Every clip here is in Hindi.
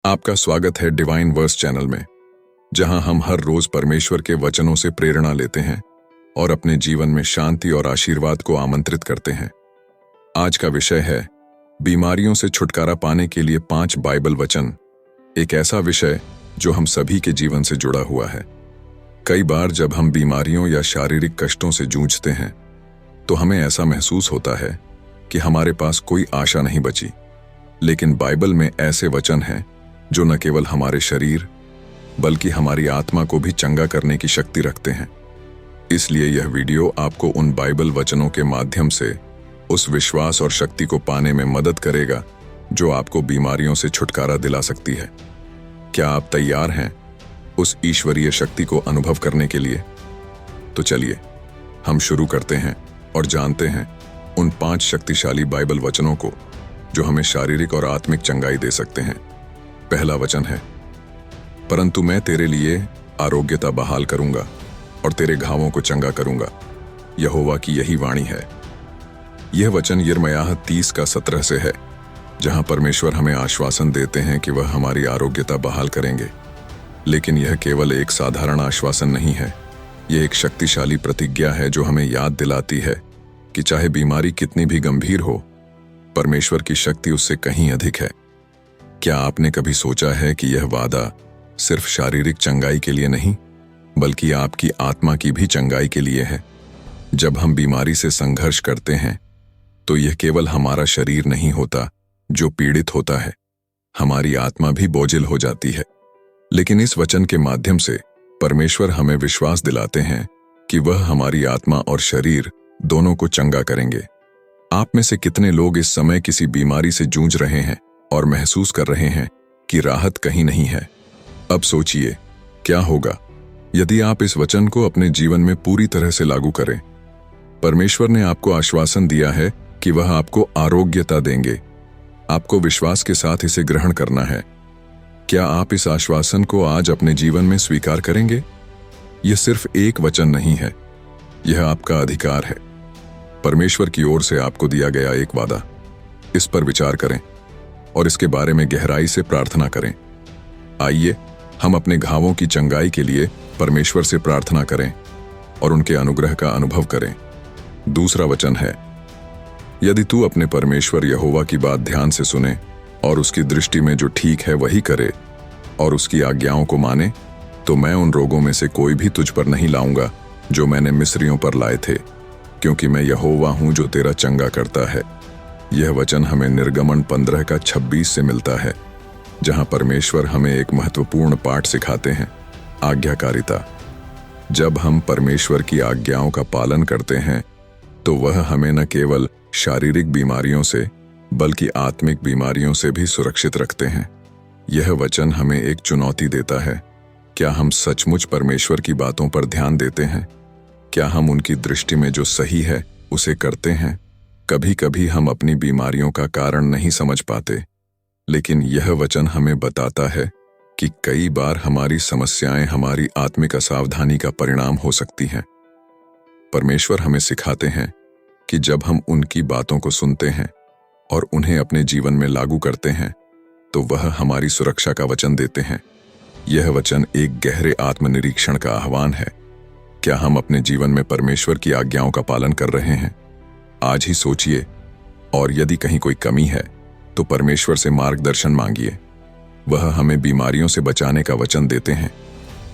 आपका स्वागत है डिवाइन वर्स चैनल में, जहां हम हर रोज परमेश्वर के वचनों से प्रेरणा लेते हैं और अपने जीवन में शांति और आशीर्वाद को आमंत्रित करते हैं। आज का विषय है बीमारियों से छुटकारा पाने के लिए 5 बाइबल वचन। एक ऐसा विषय जो हम सभी के जीवन से जुड़ा हुआ है। कई बार जब हम बीमारियों या शारीरिक कष्टों से जूझते हैं तो हमें ऐसा महसूस होता है कि हमारे पास कोई आशा नहीं बची। लेकिन बाइबल में ऐसे वचन हैं जो न केवल हमारे शरीर बल्कि हमारी आत्मा को भी चंगा करने की शक्ति रखते हैं। इसलिए यह वीडियो आपको उन बाइबल वचनों के माध्यम से उस विश्वास और शक्ति को पाने में मदद करेगा जो आपको बीमारियों से छुटकारा दिला सकती है। क्या आप तैयार हैं उस ईश्वरीय शक्ति को अनुभव करने के लिए? तो चलिए हम शुरू करते हैं और जानते हैं उन 5 शक्तिशाली बाइबल वचनों को जो हमें शारीरिक और आत्मिक चंगाई दे सकते हैं। पहला वचन है, परंतु मैं तेरे लिए आरोग्यता बहाल करूंगा और तेरे घावों को चंगा करूंगा। यहोवा की यही वाणी है। यह वचन यिर्मयाह 30:17 से है, जहां परमेश्वर हमें आश्वासन देते हैं कि वह हमारी आरोग्यता बहाल करेंगे। लेकिन यह केवल एक साधारण आश्वासन नहीं है, यह एक शक्तिशाली प्रतिज्ञा है जो हमें याद दिलाती है कि चाहे बीमारी कितनी भी गंभीर हो, परमेश्वर की शक्ति उससे कहीं अधिक है। क्या आपने कभी सोचा है कि यह वादा सिर्फ शारीरिक चंगाई के लिए नहीं बल्कि आपकी आत्मा की भी चंगाई के लिए है? जब हम बीमारी से संघर्ष करते हैं तो यह केवल हमारा शरीर नहीं होता जो पीड़ित होता है, हमारी आत्मा भी बोझिल हो जाती है। लेकिन इस वचन के माध्यम से परमेश्वर हमें विश्वास दिलाते हैं कि वह हमारी आत्मा और शरीर दोनों को चंगा करेंगे। आप में से कितने लोग इस समय किसी बीमारी से जूझ रहे हैं और महसूस कर रहे हैं कि राहत कहीं नहीं है? अब सोचिए, क्या होगा यदि आप इस वचन को अपने जीवन में पूरी तरह से लागू करें? परमेश्वर ने आपको आश्वासन दिया है कि वह आपको आरोग्यता देंगे। आपको विश्वास के साथ इसे ग्रहण करना है। क्या आप इस आश्वासन को आज अपने जीवन में स्वीकार करेंगे? यह सिर्फ एक वचन नहीं है, यह आपका अधिकार है। परमेश्वर की ओर से आपको दिया गया एक वादा। इस पर विचार करें और इसके बारे में गहराई से प्रार्थना करें। आइए हम अपने घावों की चंगाई के लिए परमेश्वर से प्रार्थना करें और उनके अनुग्रह का अनुभव करें। दूसरा वचन है, यदि तू अपने परमेश्वर यहोवा की बात ध्यान से सुने और उसकी दृष्टि में जो ठीक है वही करे और उसकी आज्ञाओं को माने, तो मैं उन रोगों में से कोई भी तुझ पर नहीं लाऊंगा जो मैंने मिस्रियों पर लाए थे, क्योंकि मैं यहोवा हूं जो तेरा चंगा करता है। यह वचन हमें निर्गमन 15:26 से मिलता है, जहां परमेश्वर हमें एक महत्वपूर्ण पाठ सिखाते हैं, आज्ञाकारिता। जब हम परमेश्वर की आज्ञाओं का पालन करते हैं तो वह हमें न केवल शारीरिक बीमारियों से बल्कि आत्मिक बीमारियों से भी सुरक्षित रखते हैं। यह वचन हमें एक चुनौती देता है। क्या हम सचमुच परमेश्वर की बातों पर ध्यान देते हैं? क्या हम उनकी दृष्टि में जो सही है उसे करते हैं? कभी कभी हम अपनी बीमारियों का कारण नहीं समझ पाते, लेकिन यह वचन हमें बताता है कि कई बार हमारी समस्याएं हमारी आत्मिक असावधानी का परिणाम हो सकती हैं। परमेश्वर हमें सिखाते हैं कि जब हम उनकी बातों को सुनते हैं और उन्हें अपने जीवन में लागू करते हैं तो वह हमारी सुरक्षा का वचन देते हैं। यह वचन एक गहरे आत्मनिरीक्षण का आह्वान है। क्या हम अपने जीवन में परमेश्वर की आज्ञाओं का पालन कर रहे हैं? आज ही सोचिए, और यदि कहीं कोई कमी है तो परमेश्वर से मार्गदर्शन मांगिए। वह हमें बीमारियों से बचाने का वचन देते हैं,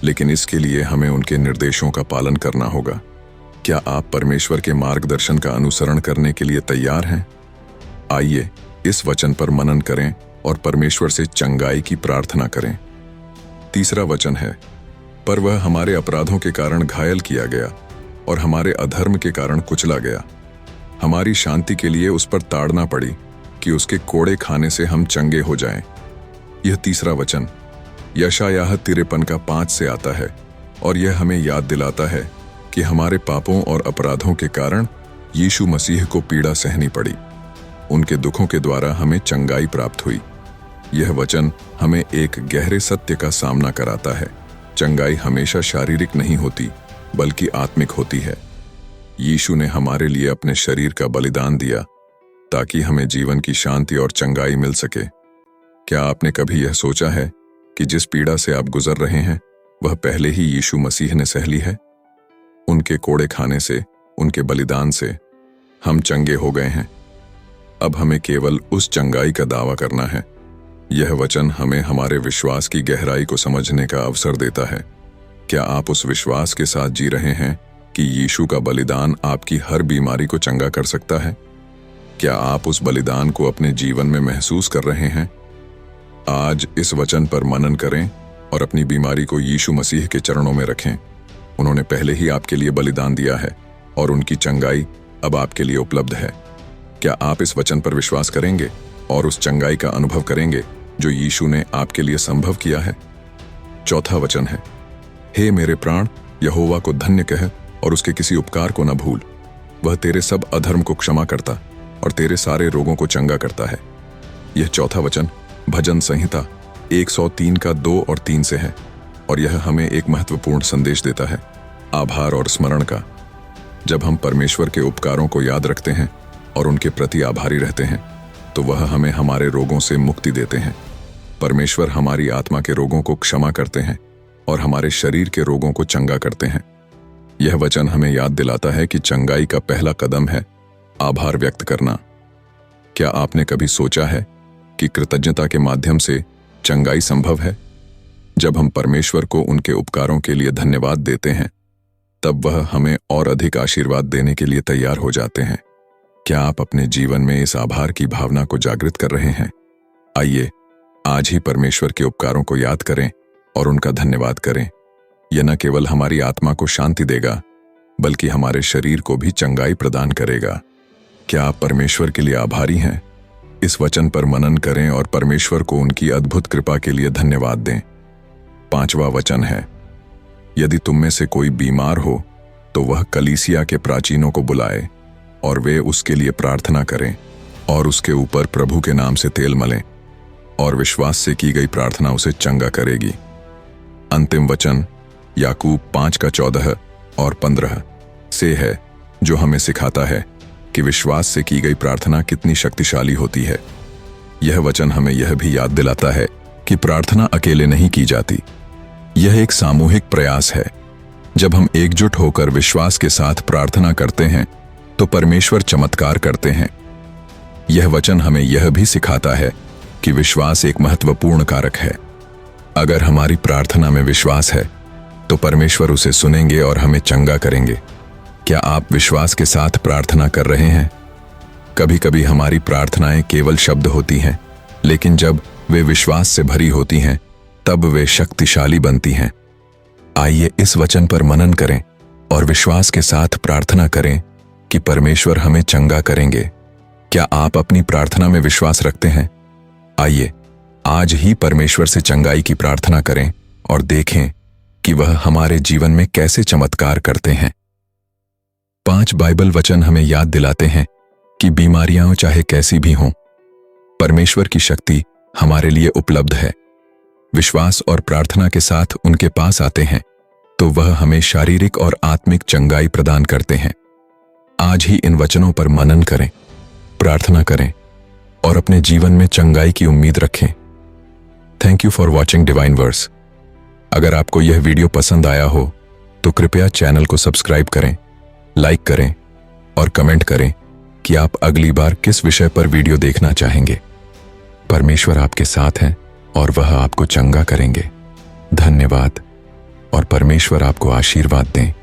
लेकिन इसके लिए हमें उनके निर्देशों का पालन करना होगा। क्या आप परमेश्वर के मार्गदर्शन का अनुसरण करने के लिए तैयार हैं? आइए इस वचन पर मनन करें और परमेश्वर से चंगाई की प्रार्थना करें। तीसरा वचन है, पर वह हमारे अपराधों के कारण घायल किया गया और हमारे अधर्म के कारण कुचला गया। हमारी शांति के लिए उस पर ताड़ना पड़ी कि उसके कोड़े खाने से हम चंगे हो जाएं। यह तीसरा वचन यशायाह 53:5 से आता है और यह हमें याद दिलाता है कि हमारे पापों और अपराधों के कारण यीशु मसीह को पीड़ा सहनी पड़ी। उनके दुखों के द्वारा हमें चंगाई प्राप्त हुई। यह वचन हमें एक गहरे सत्य का सामना कराता है। चंगाई हमेशा शारीरिक नहीं होती बल्कि आत्मिक होती है। यीशु ने हमारे लिए अपने शरीर का बलिदान दिया ताकि हमें जीवन की शांति और चंगाई मिल सके। क्या आपने कभी यह सोचा है कि जिस पीड़ा से आप गुजर रहे हैं वह पहले ही यीशु मसीह ने सह ली है? उनके कोड़े खाने से, उनके बलिदान से हम चंगे हो गए हैं। अब हमें केवल उस चंगाई का दावा करना है। यह वचन हमें हमारे विश्वास की गहराई को समझने का अवसर देता है। क्या आप उस विश्वास के साथ जी रहे हैं कि यीशु का बलिदान आपकी हर बीमारी को चंगा कर सकता है? क्या आप उस बलिदान को अपने जीवन में महसूस कर रहे हैं? आज इस वचन पर मनन करें और अपनी बीमारी को यीशु मसीह के चरणों में रखें। उन्होंने पहले ही आपके लिए बलिदान दिया है और उनकी चंगाई अब आपके लिए उपलब्ध है। क्या आप इस वचन पर विश्वास करेंगे और उस चंगाई का अनुभव करेंगे जो यीशु ने आपके लिए संभव किया है? चौथा वचन है, हे मेरे प्राण, यहोवा को धन्य कह और उसके किसी उपकार को न भूल। वह तेरे सब अधर्म को क्षमा करता और तेरे सारे रोगों को चंगा करता है। यह चौथा वचन भजन संहिता 103 का 2 और 3 से है और यह हमें एक महत्वपूर्ण संदेश देता है, आभार और स्मरण का। जब हम परमेश्वर के उपकारों को याद रखते हैं और उनके प्रति आभारी रहते हैं तो वह हमें हमारे रोगों से मुक्ति देते हैं। परमेश्वर हमारी आत्मा के रोगों को क्षमा करते हैं और हमारे शरीर के रोगों को चंगा करते हैं। यह वचन हमें याद दिलाता है कि चंगाई का पहला कदम है आभार व्यक्त करना। क्या आपने कभी सोचा है कि कृतज्ञता के माध्यम से चंगाई संभव है? जब हम परमेश्वर को उनके उपकारों के लिए धन्यवाद देते हैं तब वह हमें और अधिक आशीर्वाद देने के लिए तैयार हो जाते हैं। क्या आप अपने जीवन में इस आभार की भावना को जागृत कर रहे हैं? आइए आज ही परमेश्वर के उपकारों को याद करें और उनका धन्यवाद करें। यह न केवल हमारी आत्मा को शांति देगा बल्कि हमारे शरीर को भी चंगाई प्रदान करेगा। क्या आप परमेश्वर के लिए आभारी हैं? इस वचन पर मनन करें और परमेश्वर को उनकी अद्भुत कृपा के लिए धन्यवाद दें। पांचवा वचन है, यदि तुम में से कोई बीमार हो तो वह कलीसिया के प्राचीनों को बुलाए और वे उसके लिए प्रार्थना करें और उसके ऊपर प्रभु के नाम से तेल मलें और विश्वास से की गई प्रार्थना उसे चंगा करेगी। अंतिम वचन याकूब 5 का 14 और 15 से है जो हमें सिखाता है कि विश्वास से की गई प्रार्थना कितनी शक्तिशाली होती है। यह वचन हमें यह भी याद दिलाता है कि प्रार्थना अकेले नहीं की जाती, यह एक सामूहिक प्रयास है। जब हम एकजुट होकर विश्वास के साथ प्रार्थना करते हैं तो परमेश्वर चमत्कार करते हैं। यह वचन हमें यह भी सिखाता है कि विश्वास एक महत्वपूर्ण कारक है। अगर हमारी प्रार्थना में विश्वास है तो परमेश्वर उसे सुनेंगे और हमें चंगा करेंगे। क्या आप विश्वास के साथ प्रार्थना कर रहे हैं? कभी कभी हमारी प्रार्थनाएं केवल शब्द होती हैं, लेकिन जब वे विश्वास से भरी होती हैं तब वे शक्तिशाली बनती हैं। आइए इस वचन पर मनन करें और विश्वास के साथ प्रार्थना करें कि परमेश्वर हमें चंगा करेंगे। क्या आप अपनी प्रार्थना में विश्वास रखते हैं? आइए आज ही परमेश्वर से चंगाई की प्रार्थना करें और देखें कि वह हमारे जीवन में कैसे चमत्कार करते हैं। 5 बाइबल वचन हमें याद दिलाते हैं कि बीमारियां चाहे कैसी भी हों, परमेश्वर की शक्ति हमारे लिए उपलब्ध है। विश्वास और प्रार्थना के साथ उनके पास आते हैं तो वह हमें शारीरिक और आत्मिक चंगाई प्रदान करते हैं। आज ही इन वचनों पर मनन करें, प्रार्थना करें और अपने जीवन में चंगाई की उम्मीद रखें। Thank you for watching divine verse. अगर आपको यह वीडियो पसंद आया हो तो कृपया चैनल को सब्सक्राइब करें, लाइक करें और कमेंट करें कि आप अगली बार किस विषय पर वीडियो देखना चाहेंगे। परमेश्वर आपके साथ हैं और वह आपको चंगा करेंगे। धन्यवाद और परमेश्वर आपको आशीर्वाद दें।